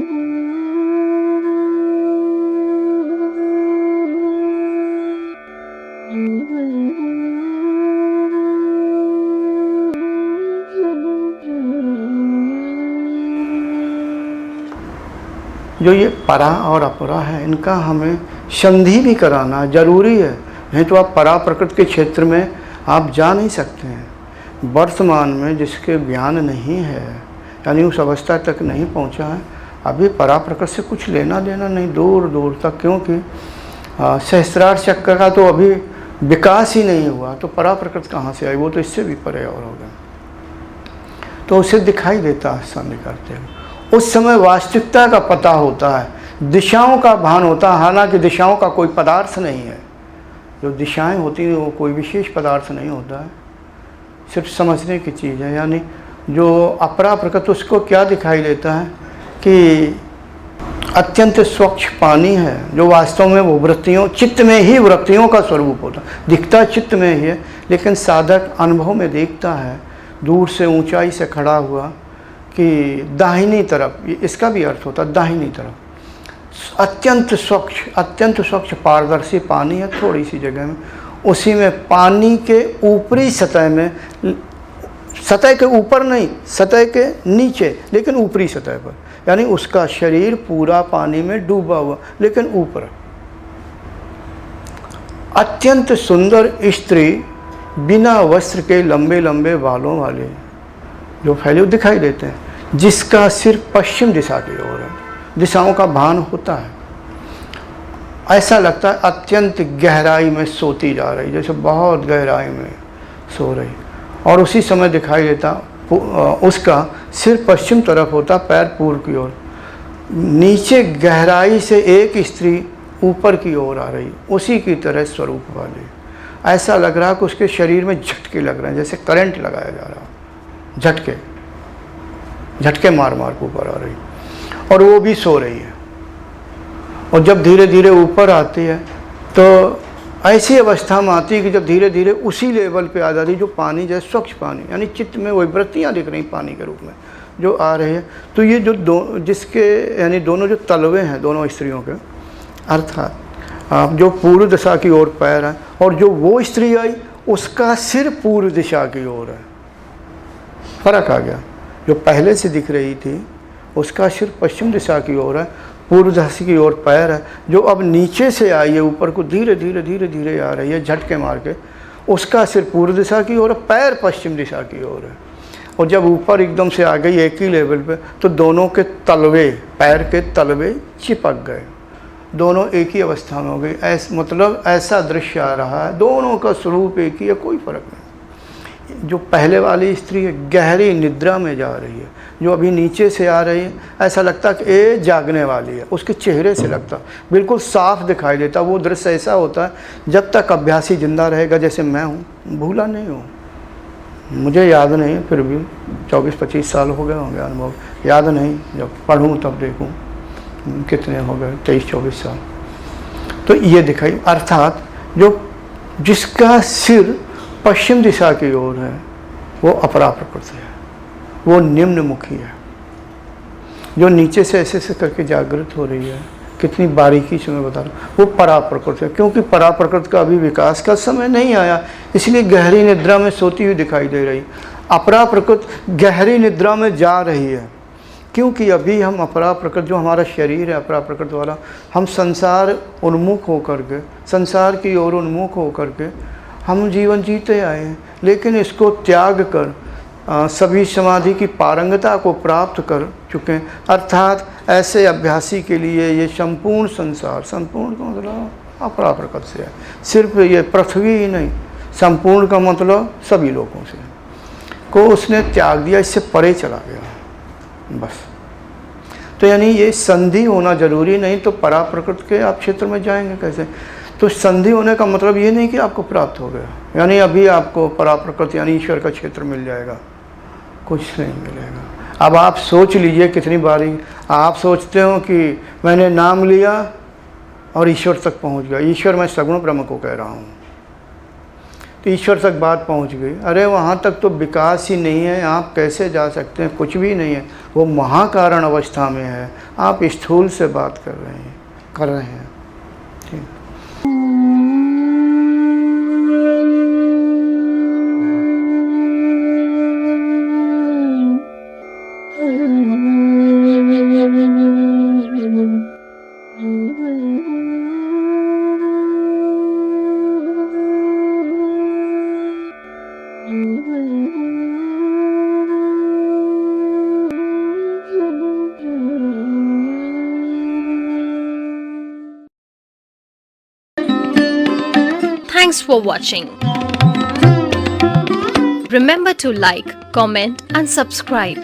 जो ये परा और अपरा है, इनका हमें संधि भी कराना जरूरी है, नहीं तो आप परा प्रकृति के क्षेत्र में आप जा नहीं सकते हैं। वर्तमान में जिसके ज्ञान नहीं है, यानी उस अवस्था तक नहीं पहुंचा है, अभी परा प्रकृति से कुछ लेना देना नहीं, दूर दूर तक, क्योंकि सहस्त्रार चक्र का तो अभी विकास ही नहीं हुआ, तो परा प्रकृति कहाँ से आई? वो तो इससे भी परे और हो गया। तो उसे दिखाई देता है संधि करते हुए। उस समय वास्तविकता का पता होता है, दिशाओं का भान होता है, हालांकि दिशाओं का कोई पदार्थ नहीं है। जो दिशाएं होती हैं वो कोई विशेष पदार्थ नहीं होता है, सिर्फ समझने की चीज़ है। यानी जो अपरा प्रकृति, उसको क्या दिखाई देता है कि अत्यंत स्वच्छ पानी है, जो वास्तव में वो वृत्तियों, चित्त में ही वृत्तियों का स्वरूप होता है। दिखता चित्त में ही है, लेकिन साधक अनुभव में देखता है दूर से, ऊंचाई से खड़ा हुआ, कि दाहिनी तरफ, इसका भी अर्थ होता है दाहिनी तरफ अत्यंत स्वच्छ पारदर्शी पानी है थोड़ी सी जगह में, उसी में पानी के ऊपरी सतह में, सतह के ऊपर नहीं, सतह के नीचे, लेकिन ऊपरी सतह पर, यानी उसका शरीर पूरा पानी में डूबा हुआ, लेकिन ऊपर अत्यंत सुंदर स्त्री, बिना वस्त्र के, लंबे लंबे बालों वाले जो फैले दिखाई देते हैं, जिसका सिर पश्चिम दिशा की ओर है। दिशाओं का भान होता है, ऐसा लगता है अत्यंत गहराई में सोती जा रही, जैसे बहुत गहराई में सो रही, और उसी समय दिखाई देता उसका सिर पश्चिम तरफ होता, पैर पूर्व की ओर। नीचे गहराई से एक स्त्री ऊपर की ओर आ रही, उसी की तरह स्वरूप वाली। ऐसा लग रहा कि उसके शरीर में झटके लग रहे हैं, जैसे करंट लगाया जा रहा, झटके मार मार के ऊपर आ रही, और वो भी सो रही है। और जब धीरे धीरे ऊपर आती है तो ऐसी अवस्था में आती है कि जब धीरे धीरे उसी लेवल पे आ जाती है, जो पानी, जैसे स्वच्छ पानी, यानी चित्त में वही वृत्तियाँ दिख रही पानी के रूप में जो आ रही है। तो ये जो जिसके, यानी दोनों जो तलवे हैं दोनों स्त्रियों के, अर्थात जो पूर्व दिशा की ओर पैर है, और जो वो स्त्री आई उसका सिर पूर्व दिशा की ओर है। फर्क आ गया, जो पहले से दिख रही थी उसका सिर पश्चिम दिशा की ओर है, पूर्व दिशा की ओर पैर है। जो अब नीचे से आई है ऊपर को, धीरे धीरे आ रही है झटके मार के, उसका सिर पूर्व दिशा की ओर है, पैर पश्चिम दिशा की ओर है। और जब ऊपर एकदम से आ गई एक ही लेवल पे, तो दोनों के तलवे, पैर के तलवे चिपक गए, दोनों एक ही अवस्था में हो गई। मतलब ऐसा दृश्य आ रहा है, दोनों का स्वरूप एक ही है, कोई फर्क नहीं। जो पहले वाली स्त्री है गहरी निद्रा में जा रही है, जो अभी नीचे से आ रही है ऐसा लगता कि ये जागने वाली है, उसके चेहरे से लगता बिल्कुल साफ दिखाई देता। वो दृश्य ऐसा होता है जब तक अभ्यासी जिंदा रहेगा, जैसे मैं हूँ, भूला नहीं हूँ, मुझे याद नहीं, फिर भी 24-25 साल हो गए होंगे अनुभव, याद नहीं, जब पढ़ूँ तब देखूँ कितने हो गए, 23-24 साल। तो ये दिखाई, अर्थात जो जिसका सिर पश्चिम दिशा की ओर है वो अपरा प्रकृति है, वो निम्नमुखी है। जो नीचे से ऐसे करके जागृत हो रही है, कितनी बारीकी से मैं बता रहा हूँ, वो परा प्रकृति है। क्योंकि परा प्रकृति का अभी विकास का समय नहीं आया, इसलिए गहरी निद्रा में सोती हुई दिखाई दे रही। अपरा प्रकृति गहरी निद्रा में जा रही है, क्योंकि अभी हम अपरा प्रकृति, जो हमारा शरीर है अपरा प्रकृति वाला, हम संसार उन्मुख होकर के, संसार की ओर उन्मुख होकर के हम जीवन जीते आए हैं। लेकिन इसको त्याग कर सभी समाधि की पारंगता को प्राप्त कर चुके हैं। अर्थात ऐसे अभ्यासी के लिए ये संपूर्ण संसार, संपूर्ण का मतलब अपरा प्रकृति से है, सिर्फ ये पृथ्वी ही नहीं, संपूर्ण का मतलब सभी लोगों से को उसने त्याग दिया, इससे परे चला गया बस। तो यानी ये संधि होना जरूरी नहीं, तो परा प्रकृति के आप क्षेत्र में जाएंगे कैसे? तो संधि होने का मतलब ये नहीं कि आपको प्राप्त हो गया, यानी अभी आपको परा प्रकृति यानी ईश्वर का क्षेत्र मिल जाएगा, कुछ नहीं मिलेगा। अब आप सोच लीजिए कितनी बारी आप सोचते हो कि मैंने नाम लिया और ईश्वर तक पहुंच गया। ईश्वर मैं सगुण ब्रह्म को कह रहा हूँ। तो ईश्वर तक बात पहुंच गई। अरे वहाँ तक तो विकास ही नहीं है, आप कैसे जा सकते हैं, कुछ भी नहीं है, वो महाकारण अवस्था में है, आप स्थूल से बात कर रहे हैं। ठीक। Thanks for watching. Remember to like, comment and subscribe.